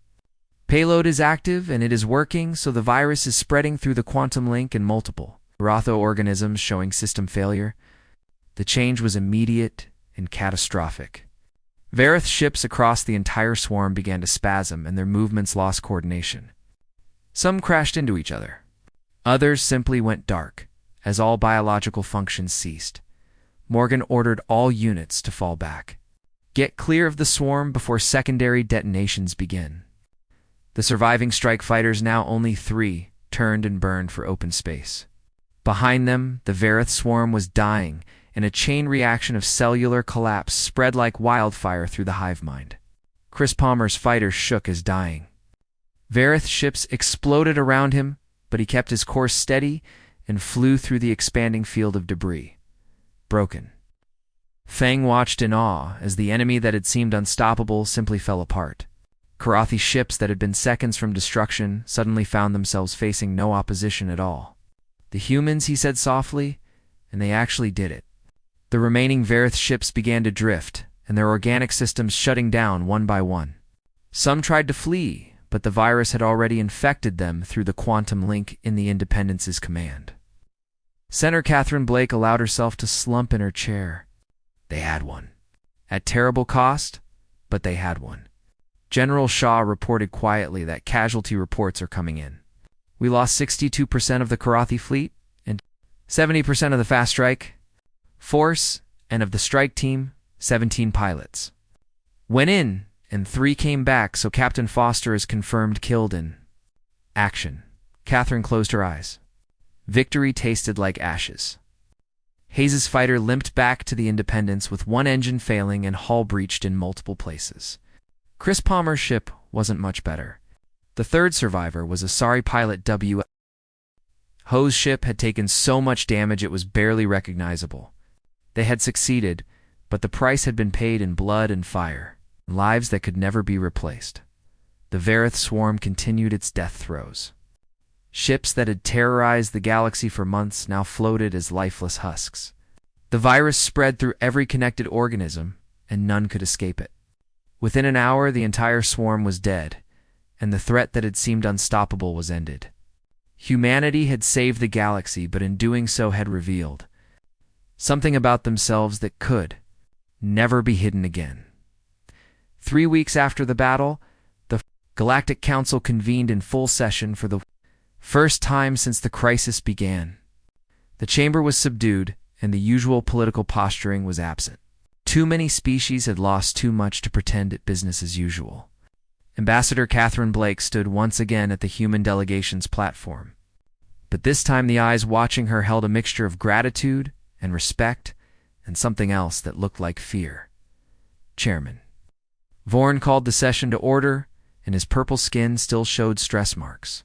Payload is active and it is working, so the virus is spreading through the quantum link in multiple ortho-organisms showing system failure. The change was immediate and catastrophic. Varith ships across the entire swarm began to spasm and their movements lost coordination. Some crashed into each other. Others simply went dark, as all biological functions ceased. Morgan ordered all units to fall back. Get clear of the swarm before secondary detonations begin. The surviving strike fighters, now only 3, turned and burned for open space. Behind them, the Varith swarm was dying, and a chain reaction of cellular collapse spread like wildfire through the hive mind. Chris Palmer's fighters shook as dying. Varith ships exploded around him, but he kept his course steady and flew through the expanding field of debris. Broken. Fang watched in awe as the enemy that had seemed unstoppable simply fell apart. Karathi ships that had been seconds from destruction suddenly found themselves facing no opposition at all. The humans, he said softly, and they actually did it. The remaining Varith ships began to drift, and their organic systems shutting down one by one. Some tried to flee, but the virus had already infected them through the quantum link in the Independence's command. Senator Catherine Blake allowed herself to slump in her chair. They had one. At terrible cost, but they had one. General Shaw reported quietly that casualty reports are coming in. We lost 62% of the Karathi fleet and 70% of the fast strike force, and of the strike team, 17 pilots. Went in, and 3 came back, so Captain Foster is confirmed killed in action. Catherine closed her eyes. Victory tasted like ashes. Hayes's fighter limped back to the Independence with one engine failing and hull breached in multiple places. Chris Palmer's ship wasn't much better. The third survivor was a sorry pilot W. Ho's ship had taken so much damage it was barely recognizable. They had succeeded, but the price had been paid in blood and fire, lives that could never be replaced. The Varith swarm continued its death throes. Ships that had terrorized the galaxy for months now floated as lifeless husks. The virus spread through every connected organism, and none could escape it. Within an hour, the entire swarm was dead, and the threat that had seemed unstoppable was ended. Humanity had saved the galaxy, but in doing so had revealed something about themselves that could never be hidden again. 3 weeks after the battle, the Galactic Council convened in full session for the first time since the crisis began. The chamber was subdued, and the usual political posturing was absent. Too many species had lost too much to pretend it business as usual. Ambassador Catherine Blake stood once again at the human delegation's platform. But this time the eyes watching her held a mixture of gratitude and respect and something else that looked like fear. Chairman Vorn called the session to order, and his purple skin still showed stress marks.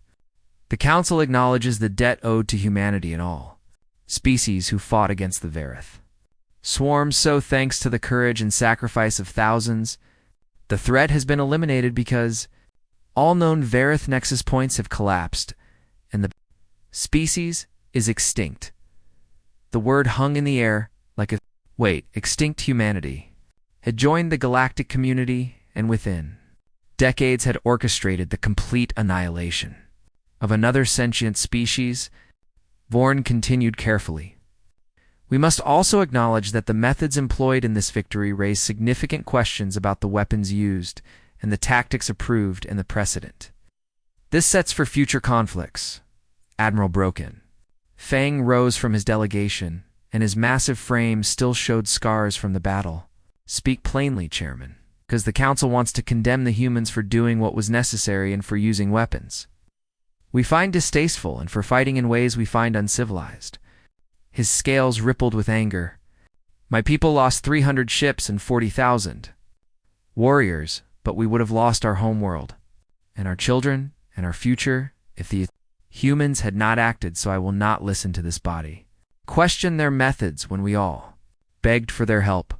The Council acknowledges the debt owed to humanity and all species who fought against the Varith swarms, so thanks to the courage and sacrifice of thousands, the threat has been eliminated because all known Varith nexus points have collapsed, and the species is extinct. The word hung in the air like a extinct humanity had joined the galactic community, and within decades had orchestrated the complete annihilation of another sentient species. Vorn continued carefully. We must also acknowledge that the methods employed in this victory raise significant questions about the weapons used and the tactics approved and the precedent. This sets for future conflicts. Admiral broke in. Fang rose from his delegation, and his massive frame still showed scars from the battle. Speak plainly, Chairman, because the Council wants to condemn the humans for doing what was necessary and for using weapons we find distasteful and for fighting in ways we find uncivilized. His scales rippled with anger. My people lost 300 ships and 40,000 warriors, but we would have lost our homeworld, and our children, and our future, if the humans had not acted, so I will not listen to this body. Question their methods when we all begged for their help.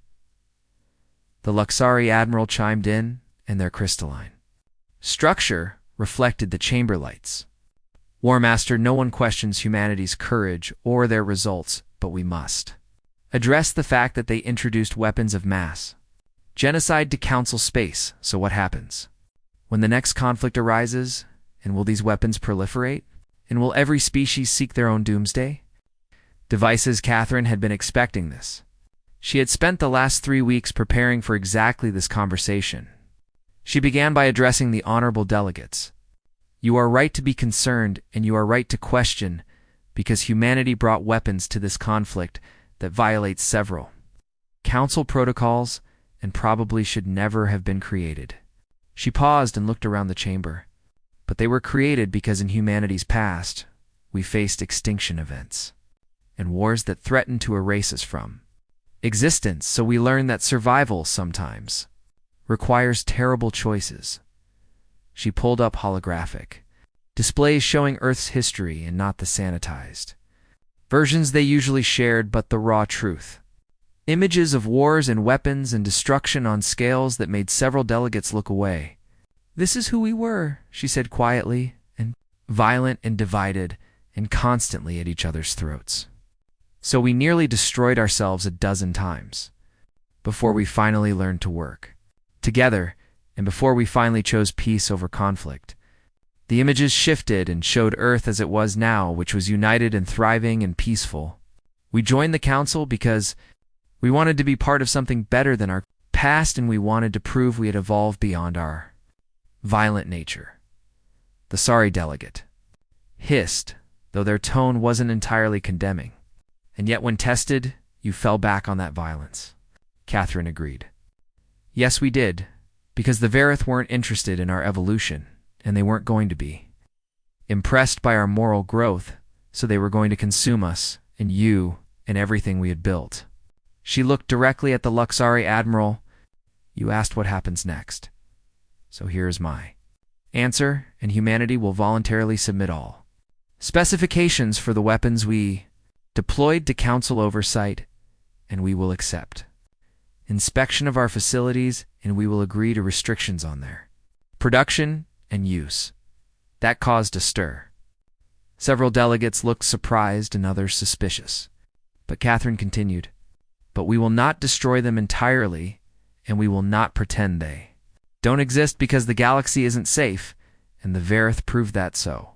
The Luxari Admiral chimed in, and their crystalline structure reflected the chamber lights. War Master, no one questions humanity's courage or their results, but we must addressed the fact that they introduced weapons of mass genocide to Council space. So what happens? When the next conflict arises, and will these weapons proliferate? And will every species seek their own doomsday? Devices. Catherine had been expecting this. She had spent the last 3 weeks preparing for exactly this conversation. She began by addressing the honorable delegates. You are right to be concerned, and you are right to question, because humanity brought weapons to this conflict that violates several Council protocols and probably should never have been created. She paused and looked around the chamber. But they were created because in humanity's past, we faced extinction events and wars that threatened to erase us from existence, so we learned that survival sometimes requires terrible choices. She pulled up holographic displays showing Earth's history and not the sanitized versions they usually shared, but the raw truth. Images of wars and weapons and destruction on scales that made several delegates look away. This is who we were, she said quietly, and violent and divided and constantly at each other's throats. So we nearly destroyed ourselves a dozen times before we finally learned to work together, and before we finally chose peace over conflict. The images shifted and showed Earth as it was now, which was united and thriving and peaceful. We joined the Council because we wanted to be part of something better than our past, and we wanted to prove we had evolved beyond our violent nature. The sorry delegate hissed, though their tone wasn't entirely condemning. And yet when tested, you fell back on that violence. Catherine agreed. Yes, we did, because the Verith weren't interested in our evolution, and they weren't going to be impressed by our moral growth, so they were going to consume us, and you, and everything we had built. She looked directly at the Luxari Admiral. You asked what happens next. So here's my answer, and humanity will voluntarily submit all specifications for the weapons we deployed to Council oversight, and we will accept inspection of our facilities, and we will agree to restrictions on their production and use. That caused a stir. Several delegates looked surprised and others suspicious. But Catherine continued, but we will not destroy them entirely, and we will not pretend they don't exist, because the galaxy isn't safe, and the Verith proved that so.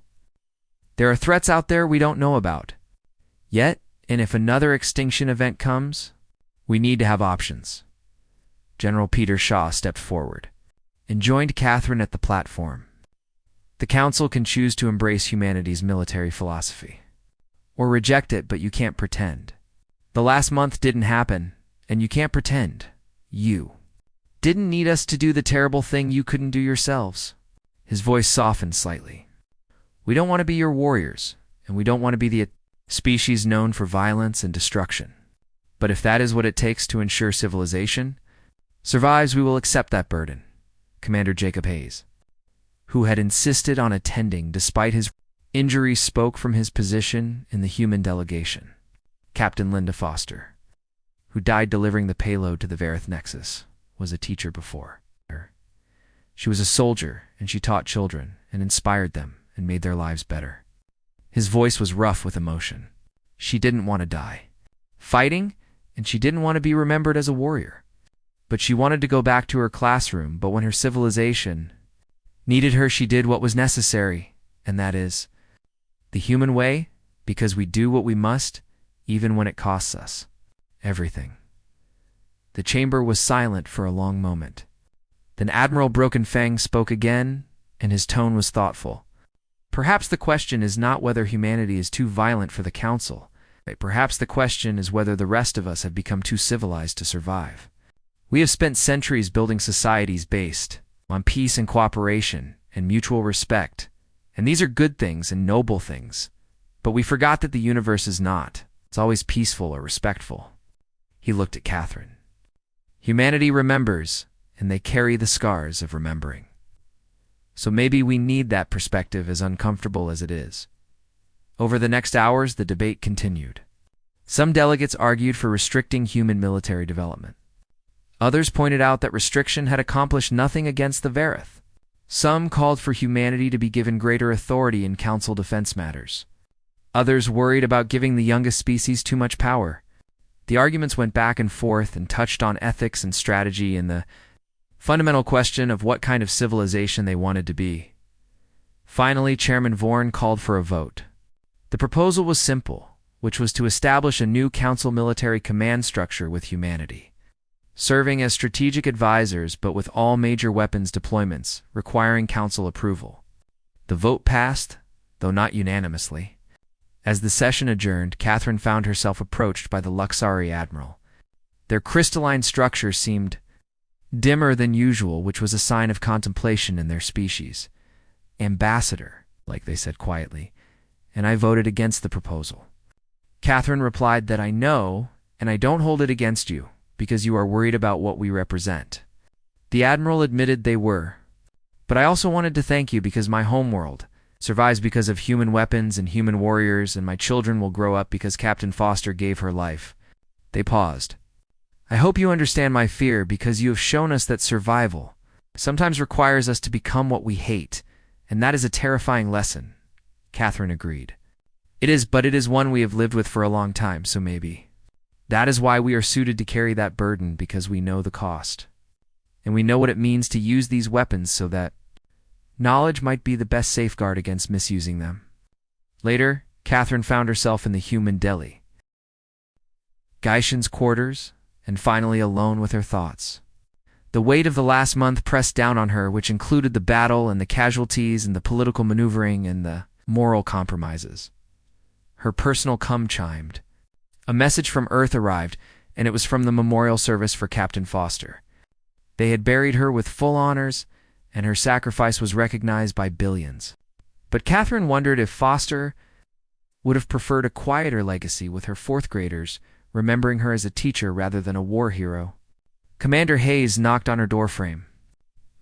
There are threats out there we don't know about yet, and if another extinction event comes, we need to have options. General Peter Shaw stepped forward and joined Catherine at the platform. The Council can choose to embrace humanity's military philosophy or reject it, but you can't pretend. The last month didn't happen, and you can't pretend you didn't need us to do the terrible thing you couldn't do yourselves. His voice softened slightly. We don't want to be your warriors, and we don't want to be the species known for violence and destruction. But if that is what it takes to ensure civilization survives, we will accept that burden. Commander Jacob Hayes, who had insisted on attending despite his injuries, spoke from his position in the human delegation. Captain Linda Foster, who died delivering the payload to the Verith Nexus, was a teacher before her. She was a soldier, and she taught children and inspired them and made their lives better. His voice was rough with emotion. She didn't want to die fighting, and she didn't want to be remembered as a warrior. But she wanted to go back to her classroom, but when her civilization needed her, she did what was necessary, and that is the human way, because we do what we must, even when it costs us everything. The chamber was silent for a long moment. Then Admiral Broken Fang spoke again, and his tone was thoughtful. Perhaps the question is not whether humanity is too violent for the Council. Perhaps the question is whether the rest of us have become too civilized to survive. We have spent centuries building societies based on peace and cooperation and mutual respect, and these are good things and noble things. But we forgot that the universe is not. It's always peaceful or respectful. He looked at Catherine. Humanity remembers, and they carry the scars of remembering. So maybe we need that perspective, as uncomfortable as it is. Over the next hours, the debate continued. Some delegates argued for restricting human military development. Others pointed out that restriction had accomplished nothing against the Verith. Some called for humanity to be given greater authority in Council defense matters. Others worried about giving the youngest species too much power. The arguments went back and forth and touched on ethics and strategy and the fundamental question of what kind of civilization they wanted to be. Finally, Chairman Vorn called for a vote. The proposal was simple, which was to establish a new council military command structure with humanity, serving as strategic advisors but with all major weapons deployments requiring council approval. The vote passed, though not unanimously. As the session adjourned, Catherine found herself approached by the Luxari Admiral. Their crystalline structure seemed dimmer than usual, which was a sign of contemplation in their species. "Ambassador," like they said quietly, "and I voted against the proposal." Catherine replied that I know, and I don't hold it against you, because you are worried about what we represent. The Admiral admitted they were. But I also wanted to thank you because my homeworld survives because of human weapons and human warriors, and my children will grow up because Captain Foster gave her life. They paused. I hope you understand my fear because you have shown us that survival sometimes requires us to become what we hate, and that is a terrifying lesson. Catherine agreed. It is, but it is one we have lived with for a long time, so maybe. That is why we are suited to carry that burden, because we know the cost. And we know what it means to use these weapons so that knowledge might be the best safeguard against misusing them. Later, Catherine found herself in the human deli, Gaishan's quarters, and finally alone with her thoughts. The weight of the last month pressed down on her, which included the battle and the casualties and the political maneuvering and the moral compromises. Her personal come chimed. A message from Earth arrived, and it was from the memorial service for Captain Foster. They had buried her with full honors, and her sacrifice was recognized by billions. But Catherine wondered if Foster would have preferred a quieter legacy with her fourth graders, remembering her as a teacher rather than a war hero. Commander Hayes knocked on her doorframe.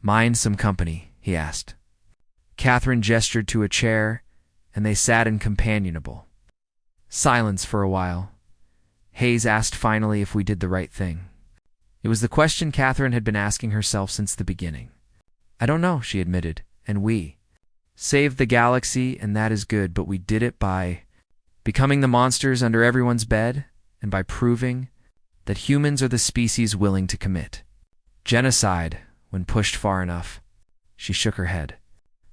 "Mind some company?" he asked. Catherine gestured to a chair, and they sat in companionable silence for a while. Hayes asked finally if we did the right thing. It was the question Catherine had been asking herself since the beginning. "I don't know," she admitted, "and we saved the galaxy, and that is good, but we did it by becoming the monsters under everyone's bed, and by proving that humans are the species willing to commit genocide when pushed far enough." She shook her head.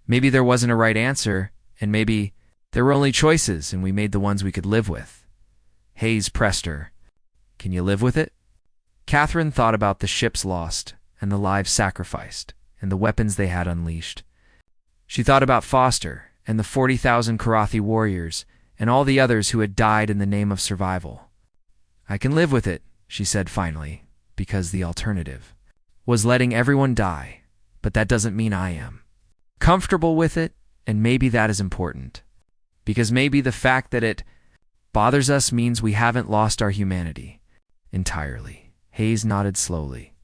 "Maybe there wasn't a right answer, and maybe there were only choices, and we made the ones we could live with." Hayes pressed her. "Can you live with it?" Catherine thought about the ships lost, and the lives sacrificed, and the weapons they had unleashed. She thought about Foster, and the 40,000 Karathi warriors, and all the others who had died in the name of survival. "I can live with it," she said finally, because the alternative was letting everyone die, but that doesn't mean I am comfortable with it, and maybe that is important. Because maybe the fact that it bothers us means we haven't lost our humanity entirely. Hayes nodded slowly.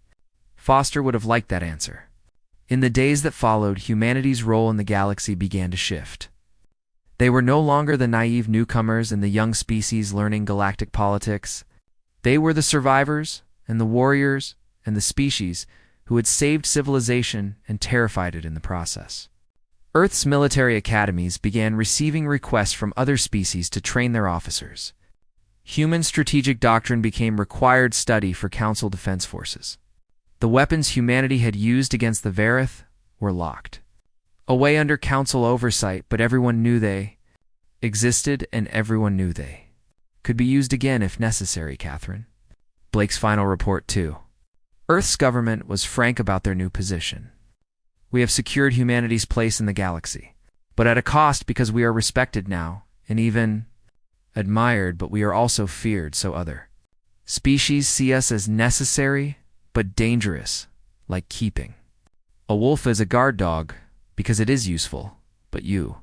Foster would have liked that answer. In the days that followed, humanity's role in the galaxy began to shift. They were no longer the naive newcomers and the young species learning galactic politics. They were the survivors and the warriors and the species who had saved civilization and terrified it in the process. Earth's military academies began receiving requests from other species to train their officers. Human strategic doctrine became required study for Council defense forces. The weapons humanity had used against the Varith were locked away under Council oversight, but everyone knew they existed, and everyone knew they could be used again if necessary. Catherine. Blake's final report, too. Earth's government was frank about their new position. "We have secured humanity's place in the galaxy, but at a cost, because we are respected now, and even admired, but we are also feared, so other species see us as necessary, but dangerous, like keeping a wolf as a guard dog, because it is useful, but you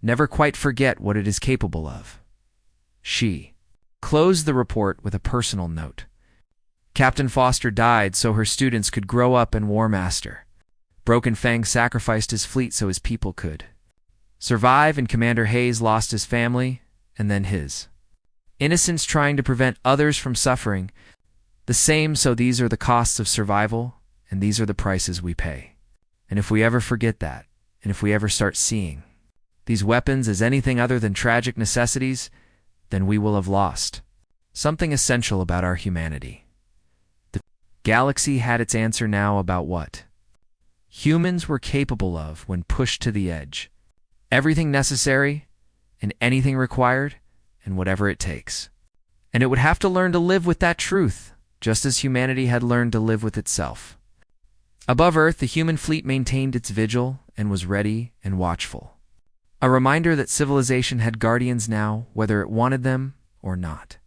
never quite forget what it is capable of." She closed the report with a personal note. Captain Foster died so her students could grow up and War Master. Broken Fang sacrificed his fleet so his people could survive, and Commander Hayes lost his family, and then his innocence trying to prevent others from suffering the same. So these are the costs of survival, and these are the prices we pay. And if we ever forget that, and if we ever start seeing these weapons as anything other than tragic necessities, then we will have lost something essential about our humanity. The galaxy had its answer now about what humans were capable of when pushed to the edge. Everything necessary, and anything required, and whatever it takes. And it would have to learn to live with that truth, just as humanity had learned to live with itself. Above Earth, the human fleet maintained its vigil and was ready and watchful. A reminder that civilization had guardians now, whether it wanted them or not.